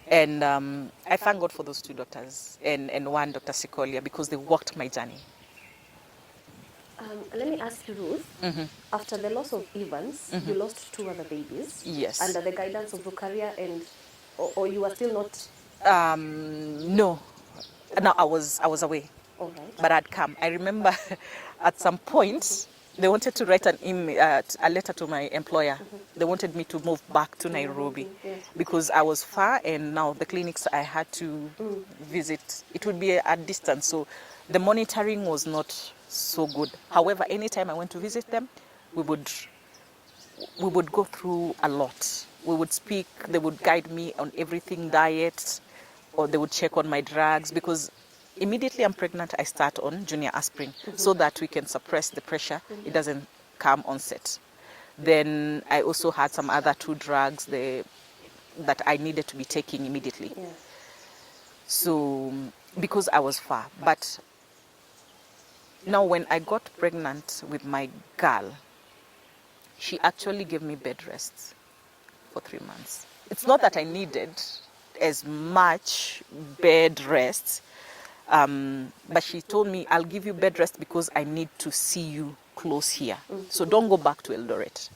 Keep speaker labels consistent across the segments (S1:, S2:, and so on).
S1: And I thank God for those two doctors and one Dr. Sikolia because they walked my journey.
S2: Let me ask you, Ruth, after the loss of Evans, you lost two other babies.
S1: Yes.
S2: Under the guidance of Rukaria, or you were still not?
S1: No. No, I was away.
S2: All right.
S1: But I'd come. I remember at some point they wanted to write a letter to my employer. They wanted me to move back to Nairobi because I was far, and now the clinics I had to visit, it would be a distance. So the monitoring was not so good. However, anytime I went to visit them, we would go through a lot. We would speak, they would guide me on everything, diet, or they would check on my drugs, because immediately I'm pregnant, I start on junior aspirin so that we can suppress the pressure. It doesn't come on set. Then I also had some other two drugs that I needed to be taking immediately.
S2: Yeah.
S1: So, because I was far. But now when I got pregnant with my girl, she actually gave me bed rest for 3 months. It's not that I needed as much bed rest, but she told me, I'll give you bed rest because I need to see you close here. So don't go back to Eldoret.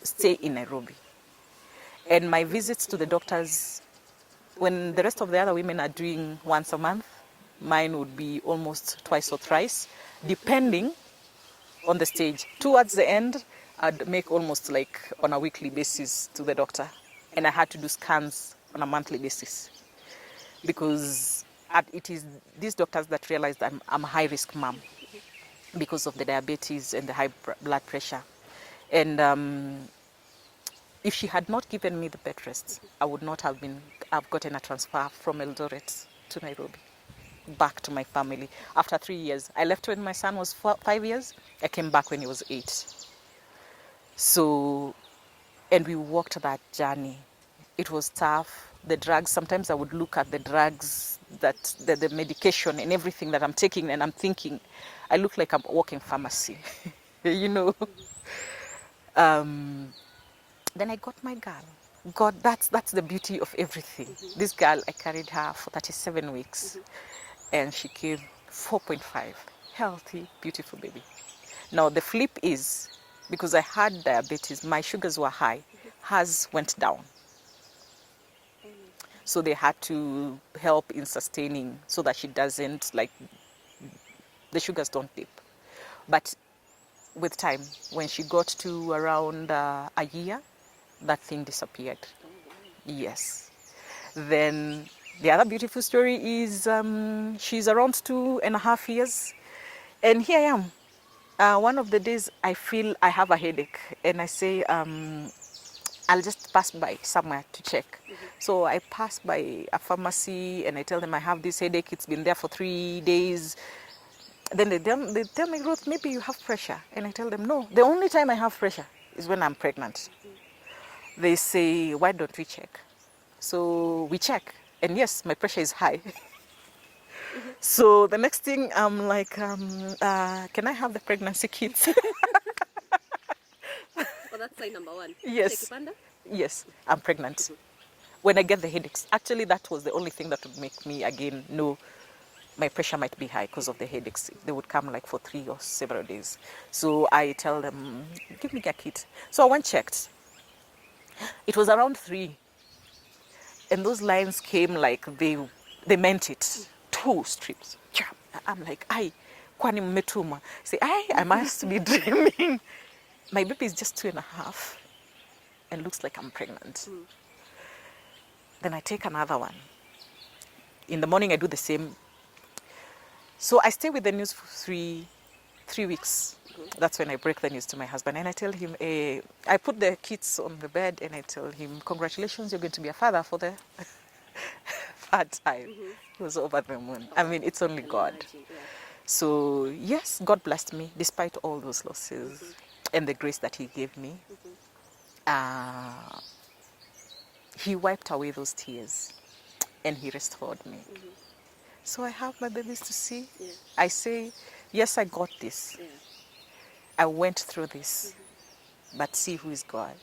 S1: Stay in Nairobi. And my visits to the doctors, when the rest of the other women are doing once a month, mine would be almost twice or thrice, depending on the stage. Towards the end, I'd make almost like on a weekly basis to the doctor. And I had to do scans on a monthly basis because it is these doctors that realized I'm a high-risk mom because of the diabetes and the high blood pressure. And if she had not given me the bed rest, I would not have gotten a transfer from Eldoret to Nairobi, back to my family. After 3 years, I left when my son was 5 years. I came back when he was 8. So, and we walked that journey. It was tough. The drugs, sometimes I would look at the drugs, the medication and everything that I'm taking, and I'm thinking, I look like I'm walking pharmacy, you know. Then I got my girl. God, that's the beauty of everything. This girl, I carried her for 37 weeks, and she came 4.5, healthy, beautiful baby. Now the flip is, because I had diabetes, my sugars were high, hers went down. So they had to help in sustaining so that she doesn't, like, the sugars don't dip. But with time, when she got to around a year, that thing disappeared. Yes. Then the other beautiful story is she's around 2.5 years. And here I am. One of the days I feel I have a headache, and I say, I'll just pass by somewhere to check. So I pass by a pharmacy and I tell them I have this headache. It's been there for 3 days. Then they tell me, Ruth, maybe you have pressure. And I tell them, no, the only time I have pressure is when I'm pregnant. They say, why don't we check? So we check. And yes, my pressure is high. So the next thing, I'm like, can I have the pregnancy kits?
S2: Well, that's sign number one.
S1: Yes. Yes, I'm pregnant. When I get the headaches, actually that was the only thing that would make me again know my pressure might be high because of the headaches. They would come like for 3 or several days. So I tell them, give me a kit. So I went checked. It was around 3. And those lines came like they meant it. 2 strips. I'm like, kwani mmetuma. Say, I must be dreaming. My baby is just 2.5 and looks like I'm pregnant. Then I take another one. In the morning I do the same. So I stay with the news for three weeks. That's when I break the news to my husband, and I tell him, I put the kids on the bed and I tell him, congratulations, you're going to be a father for the third time. He was over the moon. I mean, it's only God. So yes, God blessed me despite all those losses and the grace that he gave me. He wiped away those tears and he restored me. So I have my babies to see. Yeah. I say, yes, I got this. Yeah. I went through this. But see who is God.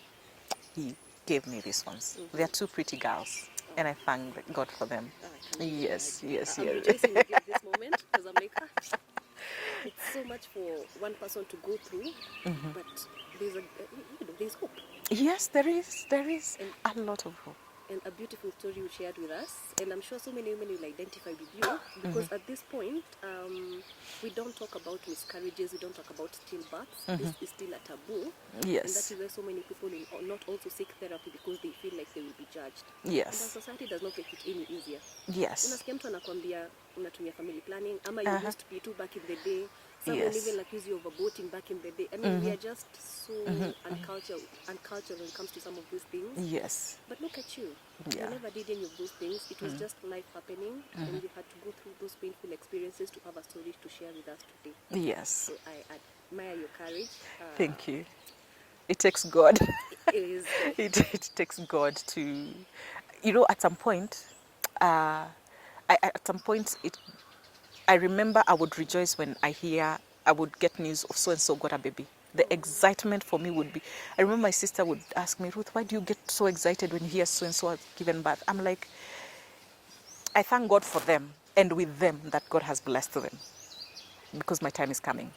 S1: He gave me these ones. They're 2 pretty girls. and I thank God for them. Yes, yes,
S2: I'm
S1: yes.
S2: rejoicing with you at this moment because I'm like, it's so much for one person to go through, but there's hope.
S1: Yes, there is
S2: And
S1: a lot of hope.
S2: and a beautiful story you shared with us, and I'm sure so many women will identify with you because at this point we don't talk about miscarriages, we don't talk about stillbirths. This is still a taboo, and that
S1: Yes,
S2: is why so many people will not also seek therapy because they feel like they will be judged. And our
S1: yes,
S2: society does not make it any easier.
S1: yes,
S2: Unasikia mtu anakwambia unatumia family planning ama you used to be too back in the day. Some will
S1: yes,
S2: even accuse you of aborting back in the day. I mean, we are just so uncultured when it comes to some of these things.
S1: yes,
S2: But look at you.
S1: Yeah.
S2: You never did any of those things. It was just life happening, and you had to go through those painful experiences to have a story to share with us today.
S1: yes.
S2: So I admire your courage.
S1: Thank you. It takes God.
S2: It is.
S1: It takes God to, at some point, I remember I would rejoice when I would get news of so and so got a baby. The excitement for me would be, I remember my sister would ask me, Ruth, why do you get so excited when you hear so and so has given birth? I'm like, I thank God for them and with them that God has blessed them because my time is coming.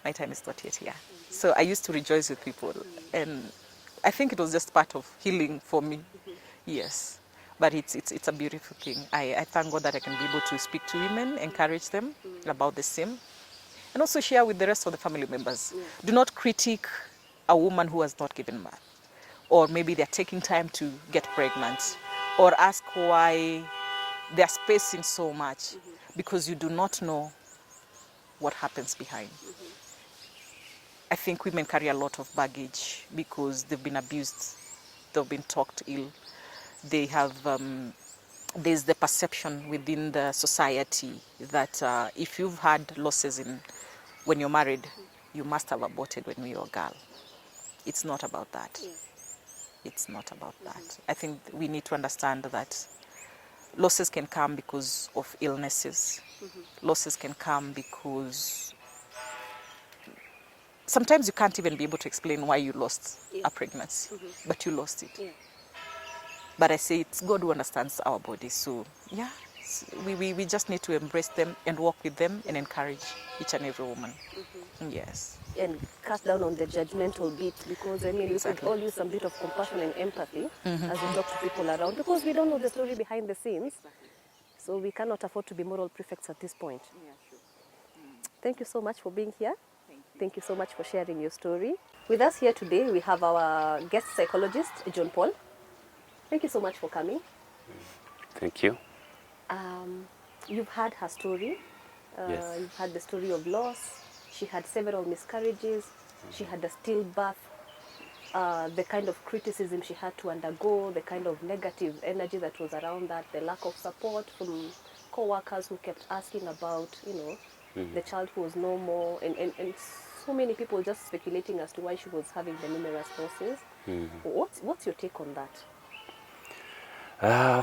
S1: My time is not yet here. So I used to rejoice with people, and I think it was just part of healing for me. Yes. But it's a beautiful thing. I thank God that I can be able to speak to women, encourage them about the same, and also share with the rest of the family members.
S2: Yeah.
S1: Do not critique a woman who has not given birth, or maybe they're taking time to get pregnant, or ask why they're spacing so much, because you do not know what happens behind. I think women carry a lot of baggage because they've been abused, they've been talked ill, they have there's the perception within the society that if you've had losses when you're married, you must have aborted when you were a girl. It's not about that.
S2: Yeah.
S1: It's not about that. I think we need to understand that losses can come because of illnesses. Losses can come because sometimes you can't even be able to explain why you lost a pregnancy, but you lost it.
S2: Yeah.
S1: But I say it's God who understands our bodies. So, yeah, we just need to embrace them and walk with them and encourage each and every woman. Yes.
S2: And cut down on the judgmental bit because, I mean, we could
S1: Exactly.
S2: all use some bit of compassion and empathy as we talk to people around because we don't know the story behind the scenes. So we cannot afford to be moral prefects at this point. Thank you so much for being here. Thank you so much for sharing your story. With us here today, we have our guest psychologist, John Paul. Thank you so much for coming.
S3: Thank you.
S2: You've had her story.
S3: Yes.
S2: You've had the story of loss. She had several miscarriages. She had a stillbirth. The kind of criticism she had to undergo, the kind of negative energy that was around that, the lack of support from co-workers who kept asking about, the child who was no more, and so many people just speculating as to why she was having the numerous losses. What's your take on that?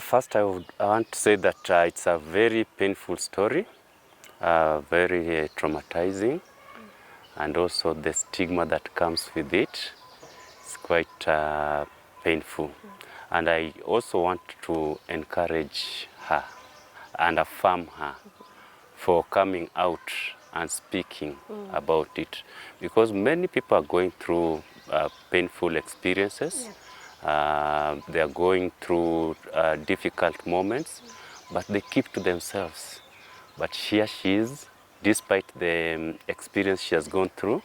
S3: First, I want to say that it's a very painful story, very traumatizing, and also the stigma that comes with it is quite painful. And I also want to encourage her and affirm her for coming out and speaking about it, because many people are going through painful experiences. They are going through difficult moments, but they keep to themselves. But here she is, despite the experience she has gone through,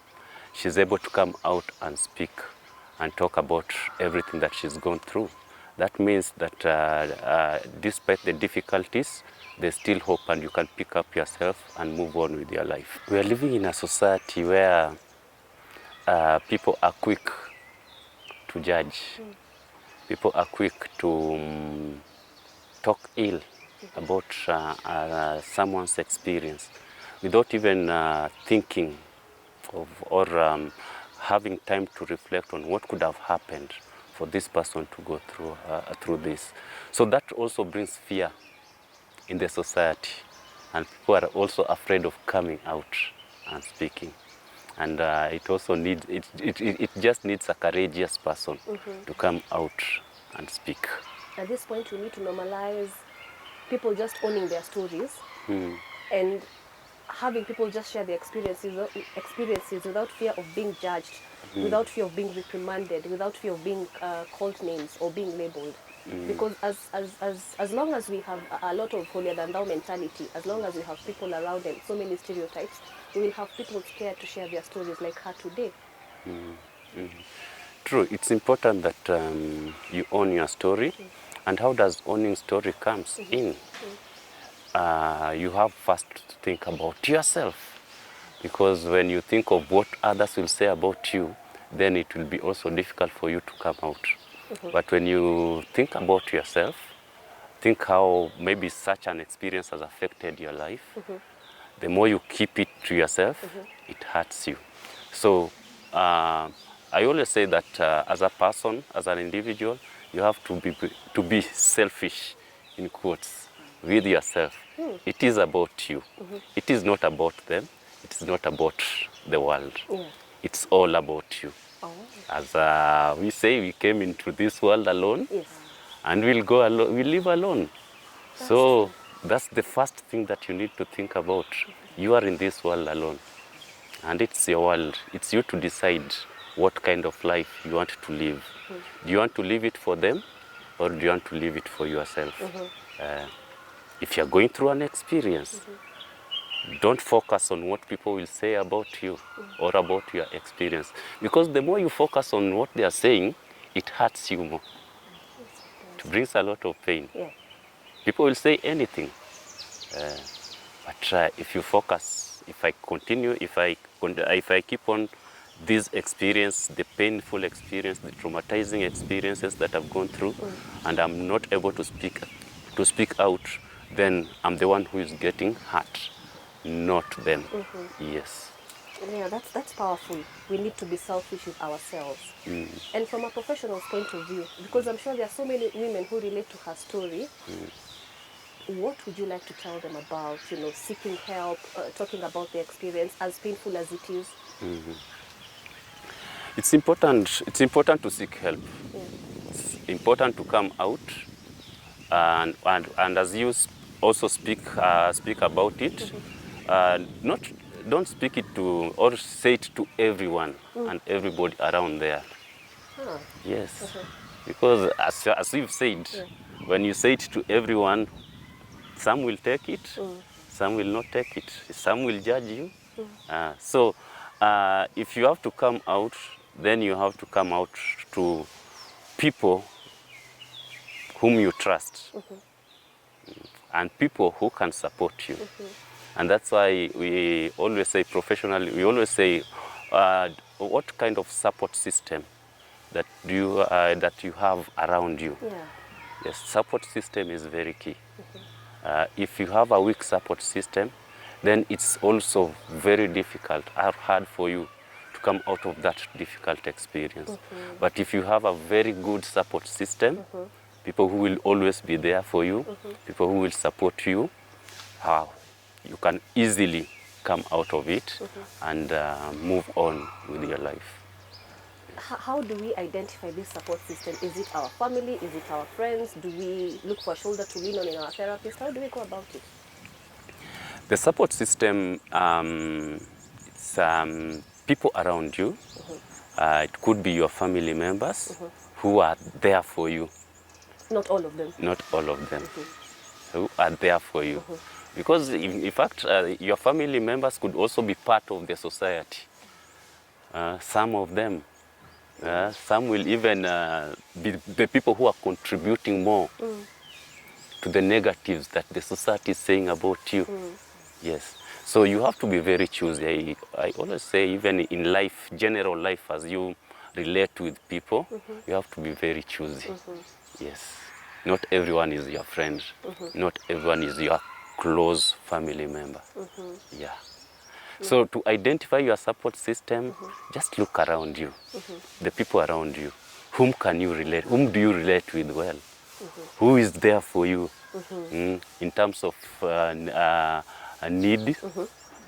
S3: she's able to come out and speak and talk about everything that she's gone through. That means that despite the difficulties, there's still hope and you can pick up yourself and move on with your life. We are living in a society where people are quick to judge. People are quick to talk ill about someone's experience without even thinking of or having time to reflect on what could have happened for this person to go through this. So that also brings fear in the society, and people are also afraid of coming out and speaking. And it also needs, it just needs a courageous person to come out and speak.
S2: At this point, we need to normalize people just owning their stories and having people just share their experiences without fear of being judged, without fear of being reprimanded, without fear of being called names or being labeled. Because as long as we have a lot of holier than thou mentality, as long as we have people around and so many stereotypes, we will have people scared to share their stories like her today.
S3: True, it's important that you own your story. And how does owning story comes in? You have first to think about yourself, because when you think of what others will say about you, then it will be also difficult for you to come out. But when you think about yourself, think how maybe such an experience has affected your life, the more you keep it to yourself, it hurts you. So I always say that as a person, as an individual, you have to be selfish, in quotes, with yourself. It is about you. It is not about them. It is not about the world.
S2: Yeah.
S3: It's all about you.
S2: Oh.
S3: As we say, we came into this world alone,
S2: Yes.
S3: and we'll go alone. We live alone. So that's the first thing that you need to think about. You are in this world alone, and it's your world. It's you to decide what kind of life you want to live. Do you want to live it for them, or do you want to live it for yourself? If you're going through an experience, don't focus on what people will say about you or about your experience, because the more you focus on what they are saying, it hurts you more. It brings a lot of pain.
S2: Yeah.
S3: People will say anything, but if you focus, if I continue, if I keep on this experience, the painful experience, the traumatizing experiences that I've gone through, and I'm not able to speak out, then I'm the one who is getting hurt, not them. Yes.
S2: Yeah, that's powerful. We need to be selfish with ourselves. And from a professional's point of view, because I'm sure there are so many women who relate to her story, what would you like to tell them about, seeking help, talking about their experience, as painful as it is?
S3: It's important to seek help.
S2: Yeah.
S3: It's important to come out, and as you also speak about it, not don't speak it to or say it to everyone and everybody around there.
S2: Huh.
S3: Yes, because as you've said, when you say it to everyone, some will take it, some will not take it, some will judge you. So if you have to come out, then you have to come out to people whom you trust and people who can support you. And that's why we always say professionally, we always say what kind of support system that you have around you.
S2: Yeah.
S3: Yes, support system is very key. If you have a weak support system, then it's also very difficult or hard for you to come out of that difficult experience. But if you have a very good support system, people who will always be there for you, people who will support you, you can easily come out of it and move on with your life.
S2: How do we identify this support system? Is it our family? Is it our friends? Do we look for a shoulder to lean on in our therapist? How do we go about it?
S3: The support system, it's people around you. It could be your family members who are there for you.
S2: Not all of them.
S3: Not all of them who are there for you. Because in fact, your family members could also be part of the society. Some of them. Some will even be the people who are contributing more to the negatives that the society is saying about you. Yes. So you have to be very choosy. I always say, even in life, general life, as you relate with people, you have to be very choosy. Yes. Not everyone is your friend. Not everyone is your close family member. Yeah. So to identify your support system, just look around you, the people around you. Whom can you relate? Whom do you relate with well? Who is there for you in terms of a need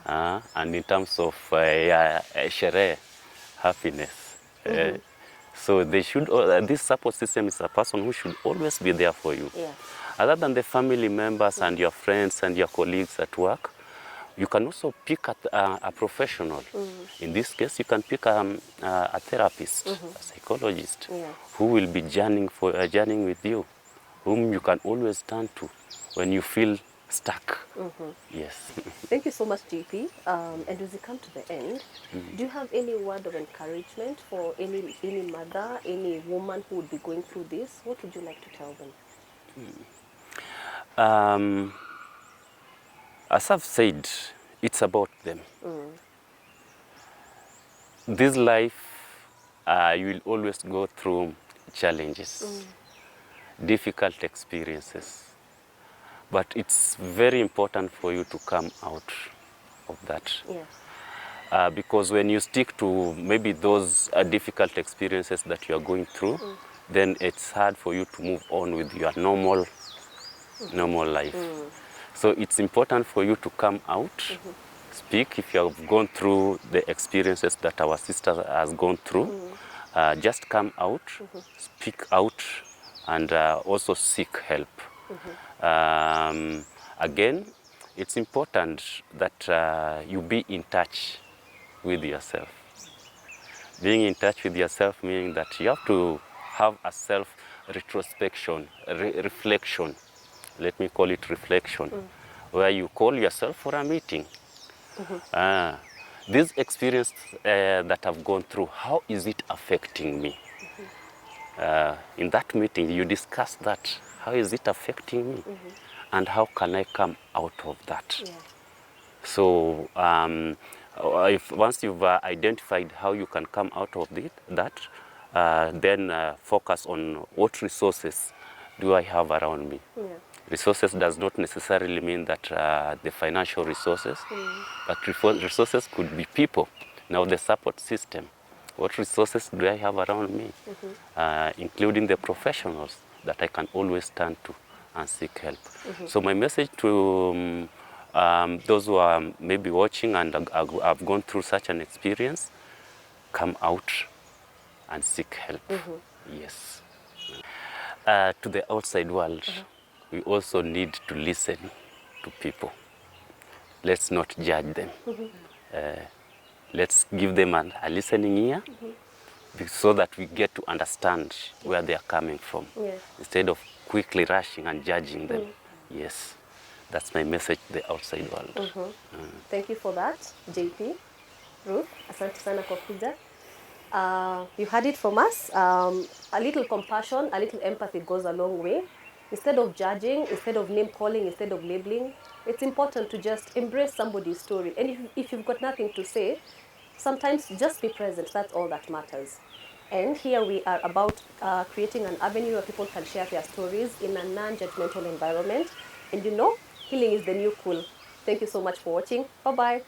S3: and in terms of sherehe, happiness. So they should, this support system is a person who should always be there for you.
S2: Yeah.
S3: Other than the family members and your friends and your colleagues at work, you can also pick a professional. In this case, you can pick a therapist, a psychologist,
S2: Yeah.
S3: who will be journeying with you, whom you can always turn to when you feel stuck. Yes.
S2: Thank you so much, JP. And as we come to the end, do you have any word of encouragement for any mother, any woman who would be going through this? What would you like to tell them?
S3: As I've said, it's about them. This life, you will always go through challenges, difficult experiences. But it's very important for you to come out of that.
S2: Yeah.
S3: Because when you stick to maybe those difficult experiences that you are going through, then it's hard for you to move on with your normal life. So it's important for you to come out, speak. If you have gone through the experiences that our sister has gone through, just come out, speak out, and also seek help. Again, it's important that you be in touch with yourself. Being in touch with yourself meaning that you have to have a self-retrospection, reflection. Let me call it reflection, where you call yourself for a meeting. This experience that I've gone through, how is it affecting me? In that meeting, you discuss that. How is it affecting me? And how can I come out of that?
S2: Yeah.
S3: So once you've identified how you can come out of then focus on what resources do I have around me.
S2: Yeah.
S3: Resources does not necessarily mean that the financial resources, but resources could be people. Now the support system, what resources do I have around me, including the professionals that I can always turn to and seek help. So my message to those who are maybe watching and have gone through such an experience, come out and seek help. Yes. To the outside world, we also need to listen to people. Let's not judge them. Let's give them a listening ear so that we get to understand where they are coming from,
S2: Yes.
S3: instead of quickly rushing and judging them. Yes, that's my message to the outside world.
S2: Thank you for that, JP. Ruth, asante sana kwa kuja. You heard it from us. A little compassion, a little empathy goes a long way. Instead of judging, instead of name calling, instead of labeling, it's important to just embrace somebody's story. And if you've got nothing to say, sometimes just be present. That's all that matters. And here we are about creating an avenue where people can share their stories in a non-judgmental environment. And you know, healing is the new cool. Thank you so much for watching. Bye-bye.